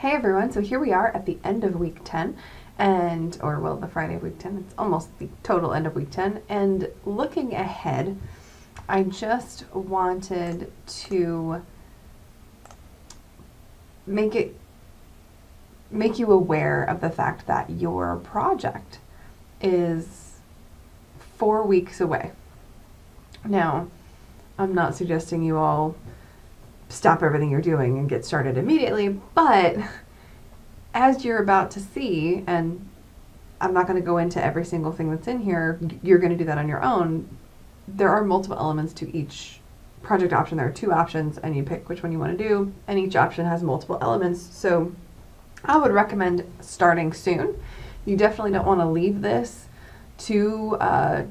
Hey everyone, so here we are at the end of week 10 or the Friday of week 10, it's almost the total end of week 10, and looking ahead, I just wanted to make you aware of the fact that your project is 4 weeks away. Now, I'm not suggesting you all stop everything you're doing and get started immediately, but as you're about to see, and I'm not going to go into every single thing that's in here, you're going to do that on your own. There are multiple elements to each project option. There are 2 options and you pick which one you want to do, and each option has multiple elements. So I would recommend starting soon. You definitely don't want to leave this to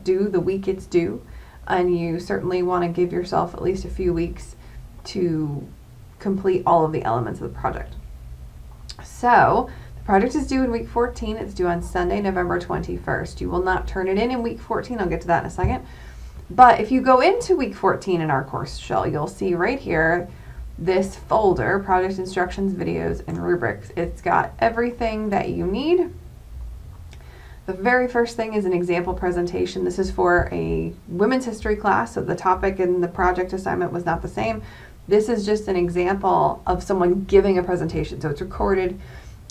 do the week it's due, and you certainly want to give yourself at least a few weeks to complete all of the elements of the project. So the project is due in week 14. It's due on Sunday, November 21st. You will not turn it in week 14. I'll get to that in a second. But if you go into week 14 in our course shell, you'll see right here this folder, project instructions, videos, and rubrics. It's got everything that you need. The very first thing is an example presentation. This is for a women's history class, so the topic and the project assignment was not the same. This is just an example of someone giving a presentation. So it's recorded,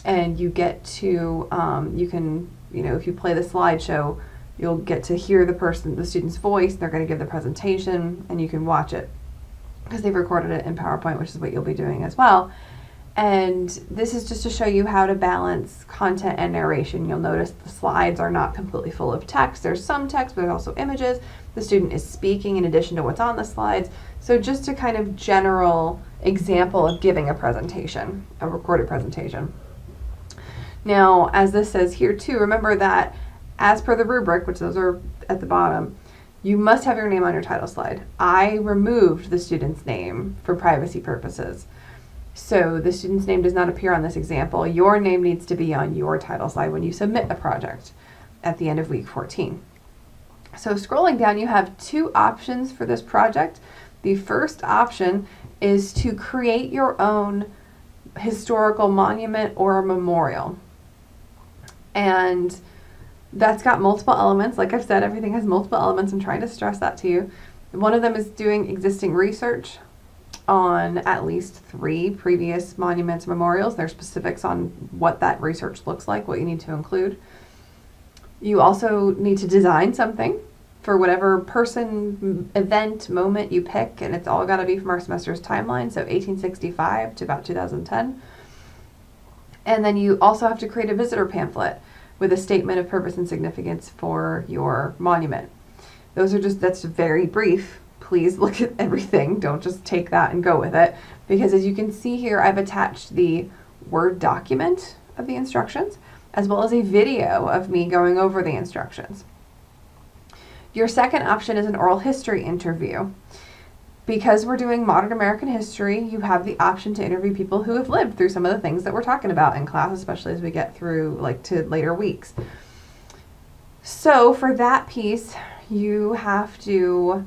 and you get to, you can, if you play the slideshow, you'll get to hear the student's voice. They're going to give the presentation, and you can watch it because they've recorded it in PowerPoint, which is what you'll be doing as well. And this is just to show you how to balance content and narration. You'll notice the slides are not completely full of text. There's some text, but there's also images. The student is speaking in addition to what's on the slides. So just a kind of general example of giving a presentation, a recorded presentation. Now, as this says here too, remember that as per the rubric, which those are at the bottom, you must have your name on your title slide. I removed the student's name for privacy purposes. So the student's name does not appear on this example. Your name needs to be on your title slide when you submit a project at the end of week 14. So scrolling down, you have 2 options for this project. The first option is to create your own historical monument or a memorial. And that's got multiple elements. Like I've said, everything has multiple elements. I'm trying to stress that to you. One of them is doing existing research on at least 3 previous monuments and memorials. There's specifics on what that research looks like, what you need to include. You also need to design something for whatever person, event, moment you pick, and it's all got to be from our semester's timeline, so 1865 to about 2010. And then you also have to create a visitor pamphlet with a statement of purpose and significance for your monument. That's very brief. Please look at everything. Don't just take that and go with it, because as you can see here, I've attached the Word document of the instructions as well as a video of me going over the instructions. Your second option is an oral history interview. Because we're doing modern American history, you have the option to interview people who have lived through some of the things that we're talking about in class, especially as we get through to later weeks. So for that piece, you have to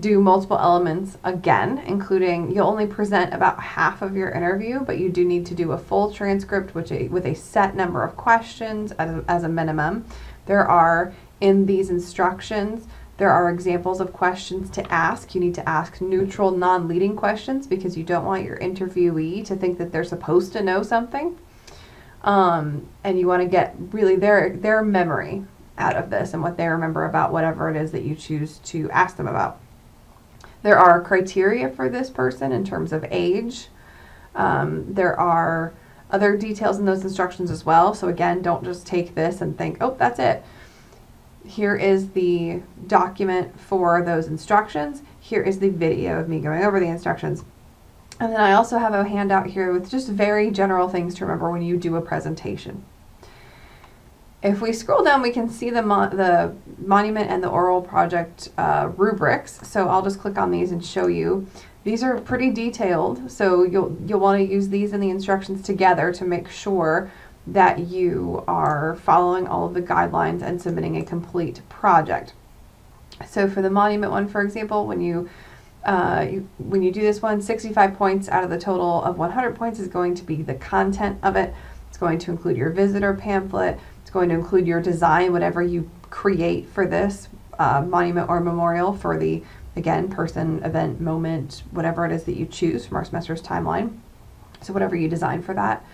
do multiple elements again, including you'll only present about half of your interview, but you do need to do a full transcript with a set number of questions as a minimum. In these instructions, there are examples of questions to ask. You need to ask neutral, non-leading questions because you don't want your interviewee to think that they're supposed to know something. And you want to get really their memory out of this and what they remember about whatever it is that you choose to ask them about. There are criteria for this person in terms of age. There are other details in those instructions as well. So again, don't just take this and think, oh, that's it. Here is the document for those instructions. Here is the video of me going over the instructions. And then I also have a handout here with just very general things to remember when you do a presentation. If we scroll down, we can see the monument and the oral project rubrics. So I'll just click on these and show you. These are pretty detailed, so you'll want to use these and the instructions together to make sure that you are following all of the guidelines and submitting a complete project. So for the monument one, for example, when you when you do this one, 65 points out of the total of 100 points is going to be the content of it. It's going to include your visitor pamphlet. It's going to include your design, whatever you create for this monument or memorial for the, again, person, event, moment, whatever it is that you choose from our semester's timeline. So whatever you design for that.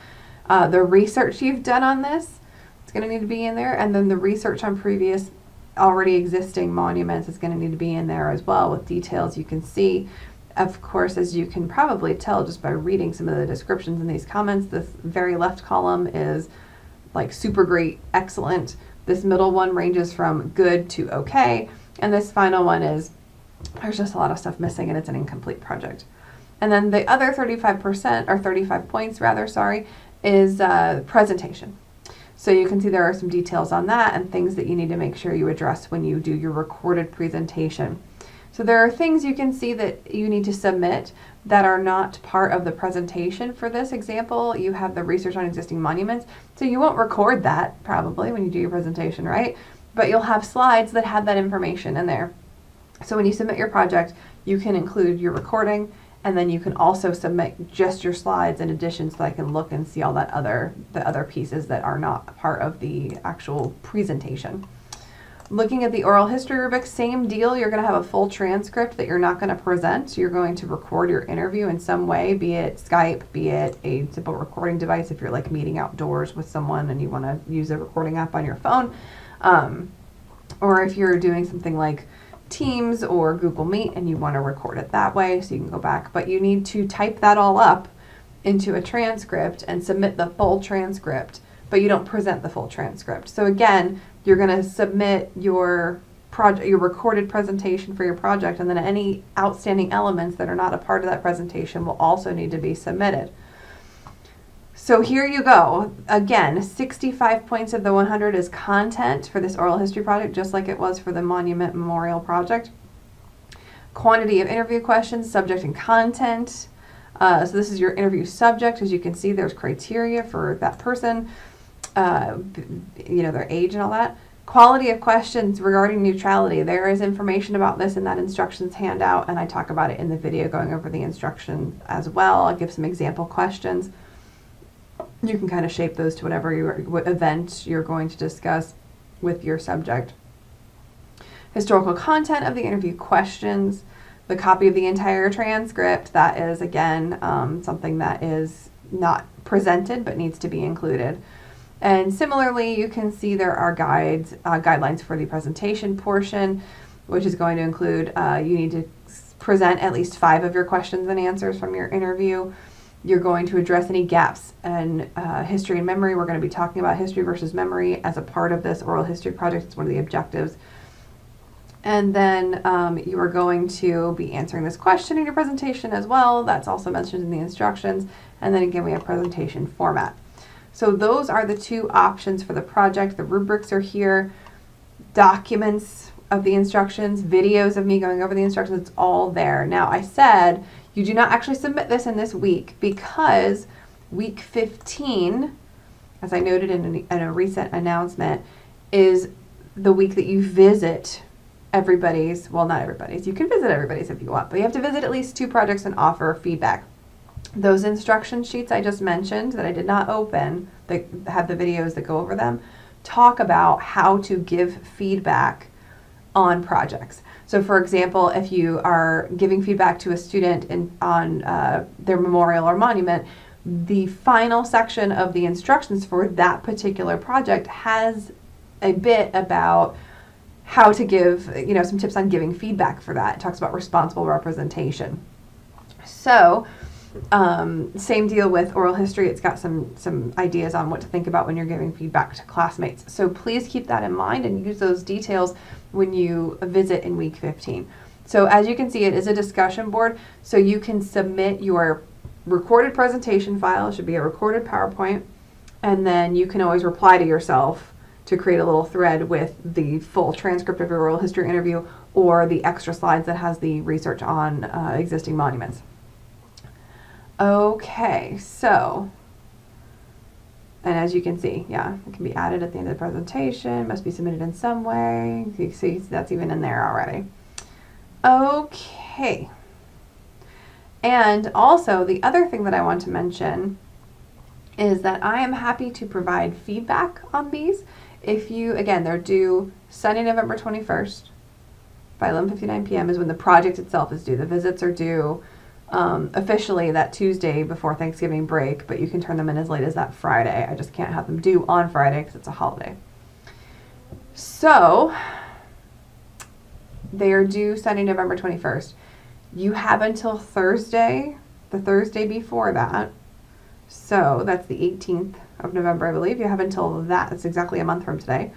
The research you've done on this, it's going to need to be in there. And then the research on previous already existing monuments is going to need to be in there as well, with details you can see. Of course, as you can probably tell just by reading some of the descriptions in these comments, this very left column is like super great, excellent. This middle one ranges from good to okay. And this final one is, there's just a lot of stuff missing and it's an incomplete project. And then the other 35%, or 35 points rather, sorry, is presentation. So you can see there are some details on that and things that you need to make sure you address when you do your recorded presentation. So there are things you can see that you need to submit that are not part of the presentation. For this example, you have the research on existing monuments. So you won't record that probably when you do your presentation, right? But you'll have slides that have that information in there. So when you submit your project, you can include your recording, and then you can also submit just your slides in addition, so I can look and see all that the other pieces that are not part of the actual presentation. Looking at the oral history rubric, same deal. You're going to have a full transcript that you're not going to present. You're going to record your interview in some way, be it Skype, be it a simple recording device if you're like meeting outdoors with someone and you want to use a recording app on your phone, or if you're doing something like Teams or Google Meet and you want to record it that way so you can go back. But you need to type that all up into a transcript and submit the full transcript, but you don't present the full transcript. So again, you're going to submit your recorded presentation for your project, and then any outstanding elements that are not a part of that presentation will also need to be submitted. So here you go. Again, 65 points of the 100 is content for this oral history project, just like it was for the monument memorial project. Quantity of interview questions, subject and content. So this is your interview subject. As you can see, there's criteria for that person, their age and all that. Quality of questions regarding neutrality. There is information about this in that instructions handout, and I talk about it in the video going over the instructions as well. I'll give some example questions. You can kind of shape those to what event you're going to discuss with your subject. Historical content of the interview questions, the copy of the entire transcript. That is, again, something that is not presented but needs to be included. And similarly, you can see there are guidelines for the presentation portion, which is going to include you need to present at least 5 of your questions and answers from your interview. You're going to address any gaps in history and memory. We're going to be talking about history versus memory as a part of this oral history project. It's one of the objectives. And then you are going to be answering this question in your presentation as well. That's also mentioned in the instructions. And then again, we have presentation format. So those are the 2 options for the project. The rubrics are here, documents of the instructions, videos of me going over the instructions, it's all there. Now I said you do not actually submit this in this week because week 15, as I noted in a recent announcement, is the week that you visit everybody's, well, not everybody's, you can visit everybody's if you want, but you have to visit at least 2 projects and offer feedback. Those instruction sheets I just mentioned that I did not open, that have the videos that go over them, talk about how to give feedback on projects. So for example, if you are giving feedback to a student on their memorial or monument, the final section of the instructions for that particular project has a bit about how to give, some tips on giving feedback for that. It talks about responsible representation. So same deal with oral history. It's got some ideas on what to think about when you're giving feedback to classmates. So please keep that in mind and use those details when you visit in week 15. So as you can see, it is a discussion board. So you can submit your recorded presentation file. It should be a recorded PowerPoint. And then you can always reply to yourself to create a little thread with the full transcript of your oral history interview or the extra slides that has the research on existing monuments. Okay, so, and as you can see, yeah, it can be added at the end of the presentation, must be submitted in some way. You see, that's even in there already. Okay, And also, the other thing that I want to mention is that I am happy to provide feedback on these. If you, again, they're due Sunday, November 21st by 11:59 p.m. is when the project itself is due. The visits are due officially that Tuesday before Thanksgiving break, but you can turn them in as late as that Friday. I just can't have them due on Friday because it's a holiday. So they are due Sunday, November 21st. You have until Thursday, the Thursday before that. So that's the 18th of November, I believe. You have until that. It's exactly a month from today.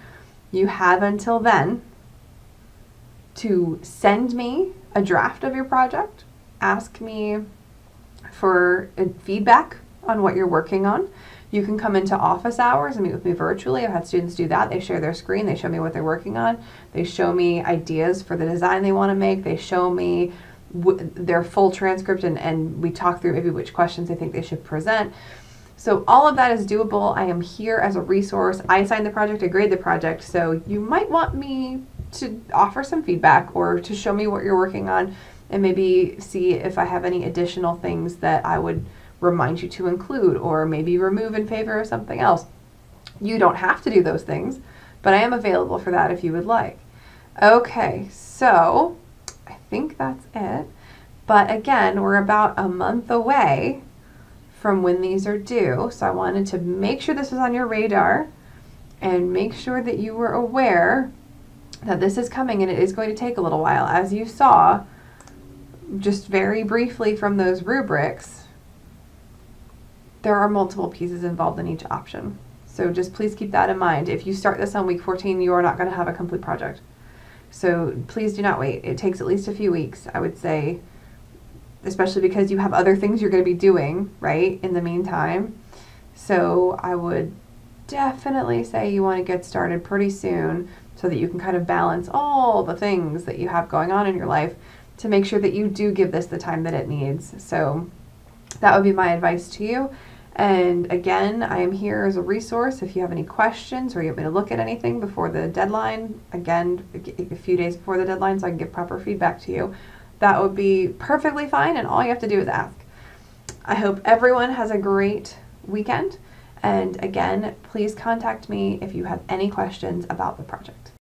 You have until then to send me a draft of your project. Ask me for feedback on what you're working on. You can come into office hours and meet with me virtually. I've had students do that. They share their screen. They show me what they're working on. They show me ideas for the design they want to make. They show me their full transcript, and we talk through maybe which questions they think they should present. So all of that is doable. I am here as a resource. I signed the project, I grade the project, so you might want me to offer some feedback or to show me what you're working on and maybe see if I have any additional things that I would remind you to include or maybe remove in favor of something else. You don't have to do those things, but I am available for that if you would like. Okay, so I think that's it. But again, we're about a month away from when these are due. So I wanted to make sure this was on your radar and make sure that you were aware that this is coming and it is going to take a little while. As you saw, just very briefly from those rubrics, there are multiple pieces involved in each option. So just please keep that in mind. If you start this on week 14, you are not going to have a complete project. So please do not wait. It takes at least a few weeks, I would say, especially because you have other things you're going to be doing, right, in the meantime. So I would definitely say you want to get started pretty soon so that you can kind of balance all the things that you have going on in your life to make sure that you do give this the time that it needs. So that would be my advice to you. And again, I am here as a resource if you have any questions or you want me to look at anything before the deadline. Again, a few days before the deadline so I can give proper feedback to you. That would be perfectly fine, and all you have to do is ask. I hope everyone has a great weekend. And again, please contact me if you have any questions about the project.